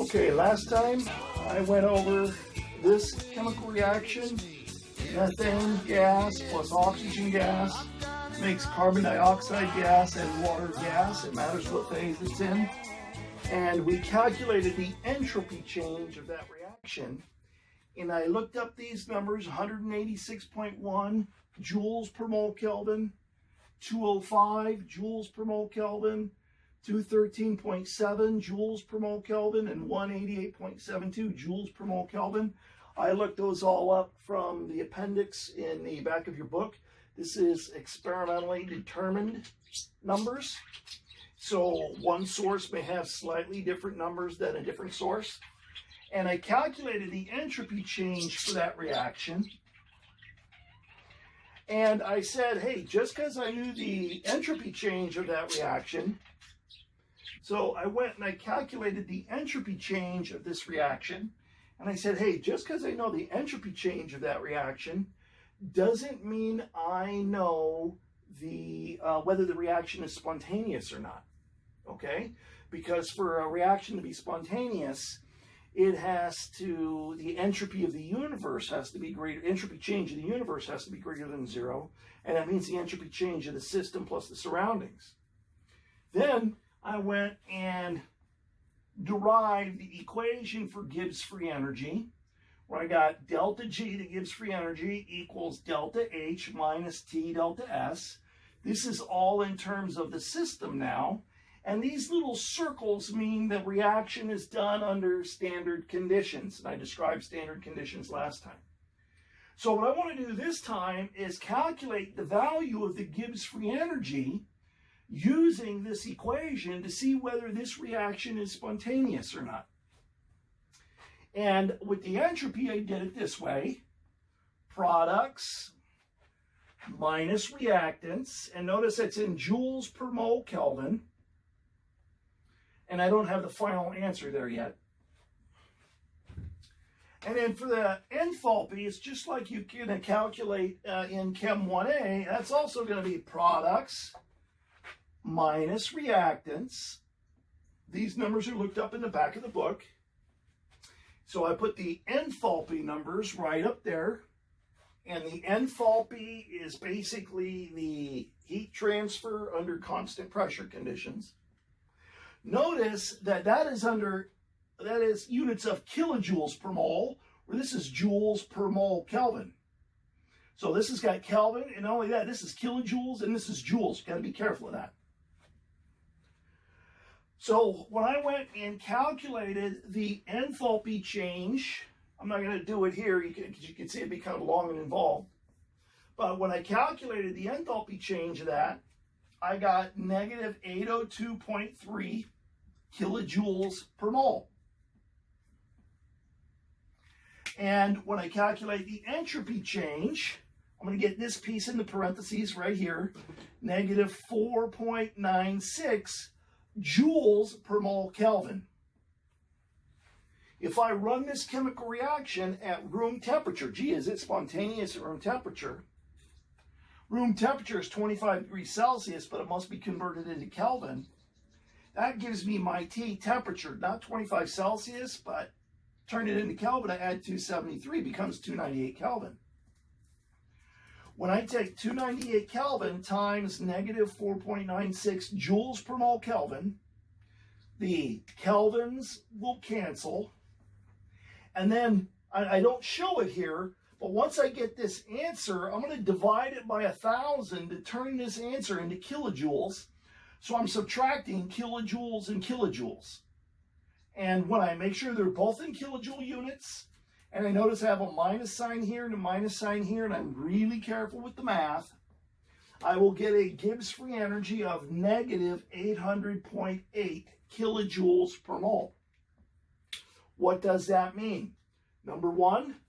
Okay, last time I went over this chemical reaction. Methane gas plus oxygen gas makes carbon dioxide gas and water gas. It matters what phase it's in. And we calculated the entropy change of that reaction. And I looked up these numbers: 186.1 joules per mole Kelvin, 205 joules per mole Kelvin, 213.7 joules per mole Kelvin, and 188.72 joules per mole Kelvin. I looked those all up from the appendix in the back of your book. This is experimentally determined numbers. So one source may have slightly different numbers than a different source. And I calculated the entropy change for that reaction. And I said, hey, just because I knew the entropy change of that reaction, so I went and I calculated the entropy change of this reaction. And I said, hey, just because I know the entropy change of that reaction doesn't mean I know the whether the reaction is spontaneous or not. Okay? Because for a reaction to be spontaneous, it has to, the entropy of the universe has to be greater, entropy change of the universe has to be greater than 0, and that means the entropy change of the system plus the surroundings. Then I went and derived the equation for Gibbs free energy, where I got delta G, the Gibbs free energy, equals delta H minus T delta S. This is all in terms of the system now. And these little circles mean the reaction is done under standard conditions. And I described standard conditions last time. So what I want to do this time is calculate the value of the Gibbs free energy using this equation to see whether this reaction is spontaneous or not. And with the entropy, I did it this way: products minus reactants. And notice it's in joules per mole Kelvin. And I don't have the final answer there yet. And then for the enthalpy, it's just like you can calculate in Chem 1A. That's also going to be products minus reactants. These numbers are looked up in the back of the book. So I put the enthalpy numbers right up there. And the enthalpy is basically the heat transfer under constant pressure conditions. Notice that that is units of kilojoules per mole, where this is joules per mole Kelvin. So this has got Kelvin, and not only that, this is kilojoules and this is joules. You got to be careful of that. So when I went and calculated the enthalpy change, I'm not going to do it here because you can see it'd be kind of long and involved. But when I calculated the enthalpy change of that, I got negative 802.3 kilojoules per mole. And when I calculate the entropy change, I'm going to get this piece in the parentheses right here, negative 4.96 joules per mole Kelvin. If I run this chemical reaction at room temperature, gee, is it spontaneous at room temperature? Room temperature is 25 degrees Celsius, but it must be converted into Kelvin. That gives me my T temperature, not 25 Celsius, but turn it into Kelvin, I add 273, becomes 298 Kelvin. When I take 298 Kelvin times negative 4.96 joules per mole Kelvin, the kelvins will cancel. And then, I don't show it here, but once I get this answer, I'm going to divide it by 1,000 to turn this answer into kilojoules. So I'm subtracting kilojoules and kilojoules. And when I make sure they're both in kilojoule units, and I notice I have a minus sign here and a minus sign here, and I'm really careful with the math, I will get a Gibbs free energy of negative 800.8 kilojoules per mole. What does that mean? Number one,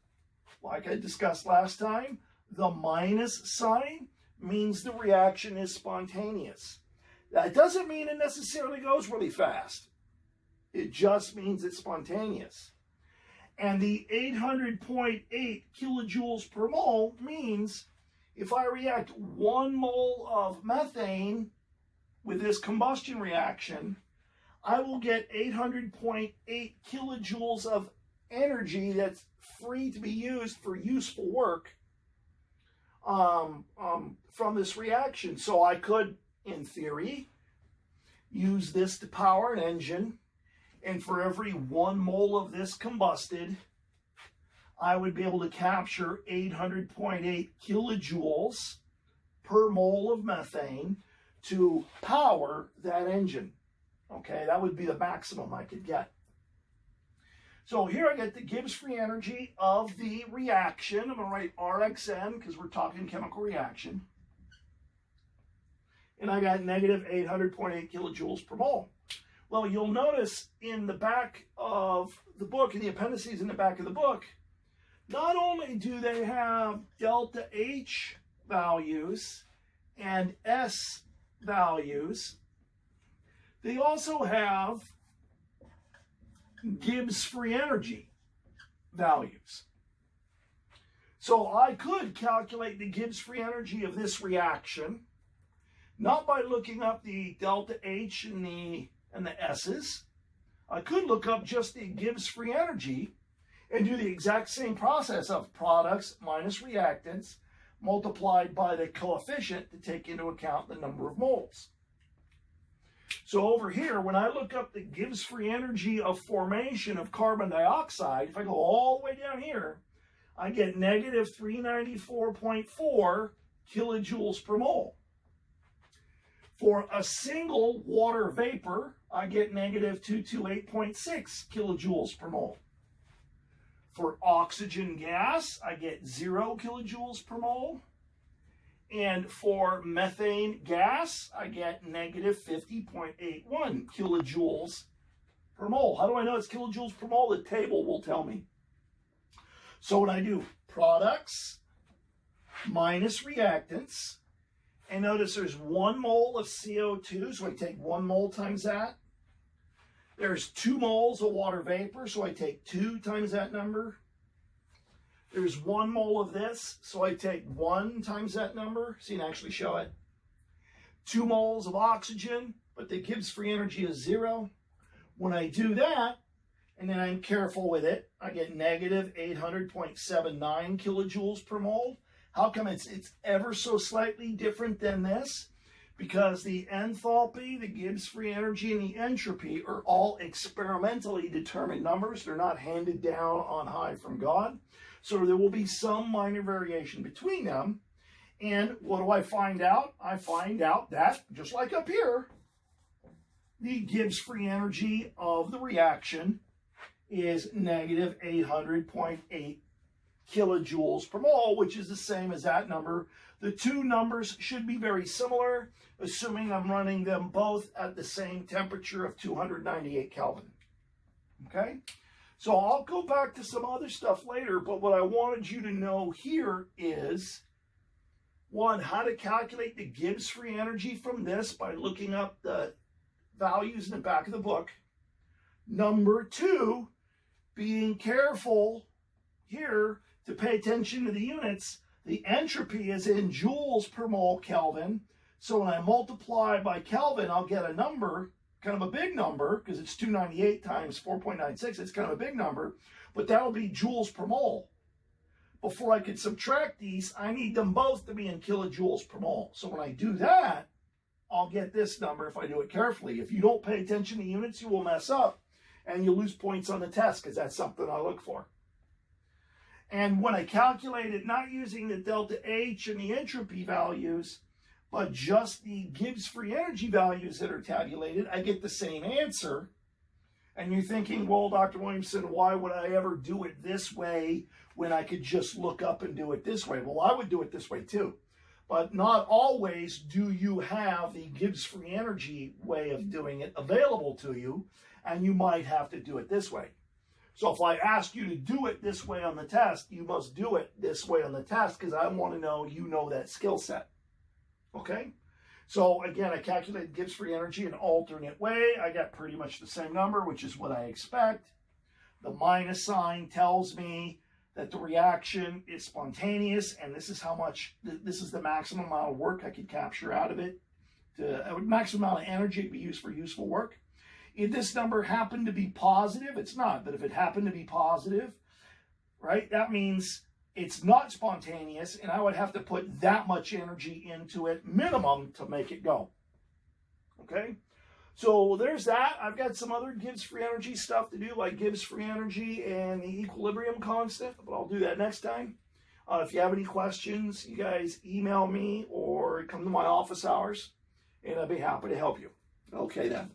like I discussed last time, the minus sign means the reaction is spontaneous. That doesn't mean it necessarily goes really fast. It just means it's spontaneous. And the 800.8 kilojoules per mole means if I react 1 mole of methane with this combustion reaction, I will get 800.8 kilojoules of energy that's free to be used for useful work from this reaction. So I could, in theory, use this to power an engine, and for every 1 mole of this combusted, I would be able to capture 800.8 kilojoules per mole of methane to power that engine. Okay, that would be the maximum I could get. So here I get the Gibbs free energy of the reaction. I'm going to write RxN because we're talking chemical reaction. And I got negative 800.8 kilojoules per mole. Well, you'll notice in the back of the book, in the appendices in the back of the book, not only do they have delta H values and S values, they also have Gibbs free energy values. So I could calculate the Gibbs free energy of this reaction, not by looking up the delta H and the S's. I could look up just the Gibbs free energy and do the exact same process of products minus reactants multiplied by the coefficient to take into account the number of moles. So over here, when I look up the Gibbs free energy of formation of carbon dioxide, if I go all the way down here, I get negative 394.4 kilojoules per mole. For a single water vapor, I get negative 228.6 kilojoules per mole. For oxygen gas, I get 0 kilojoules per mole. And for methane gas, I get negative 50.81 kilojoules per mole. How do I know it's kilojoules per mole? The table will tell me. So when I do products minus reactants, and notice there's 1 mole of CO2, so I take 1 mole times that. There's 2 moles of water vapor, so I take 2 times that number. There's 1 mole of this, so I take 1 times that number, so you can actually show it. 2 moles of oxygen, but the Gibbs free energy is 0. When I do that, and then I'm careful with it, I get negative 800.79 kilojoules per mole. How come it's ever so slightly different than this? Because the enthalpy, the Gibbs free energy, and the entropy are all experimentally determined numbers. They're not handed down on high from God. So there will be some minor variation between them. And what do I find out? I find out that, just like up here, the Gibbs free energy of the reaction is negative 800.8 kilojoules per mole, which is the same as that number. The two numbers should be very similar, assuming I'm running them both at the same temperature of 298 Kelvin. Okay? So I'll go back to some other stuff later, but what I wanted you to know here is, one, how to calculate the Gibbs free energy from this by looking up the values in the back of the book. Number two, being careful here to pay attention to the units. The entropy is in joules per mole Kelvin. So when I multiply by Kelvin, I'll get a number, kind of a big number, because it's 298 times 4.96. It's kind of a big number, but that'll be joules per mole. Before I could subtract these, I need them both to be in kilojoules per mole. So when I do that, I'll get this number if I do it carefully. If you don't pay attention to units, you will mess up and you'll lose points on the test, because that's something I look for. And when I calculate it, not using the delta H and the entropy values, but just the Gibbs free energy values that are tabulated, I get the same answer. And you're thinking, well, Dr. Williamson, why would I ever do it this way when I could just look up and do it this way? Well, I would do it this way too. But not always do you have the Gibbs free energy way of doing it available to you, and you might have to do it this way. So if I ask you to do it this way on the test, you must do it this way on the test, because I want to know you know that skill set. Okay? So again, I calculated Gibbs free energy an alternate way. I got pretty much the same number, which is what I expect. The minus sign tells me that the reaction is spontaneous, and this is how much, this is the maximum amount of work I could capture out of it. The maximum amount of energy to be used for useful work. if this number happened to be positive, it's not, but if it happened to be positive, right, that means it's not spontaneous, and I would have to put that much energy into it, minimum, to make it go. Okay? So there's that. I've got some other Gibbs free energy stuff to do, like Gibbs free energy and the equilibrium constant, but I'll do that next time. If you have any questions, you guys email me or come to my office hours, and I'd be happy to help you. Okay, then.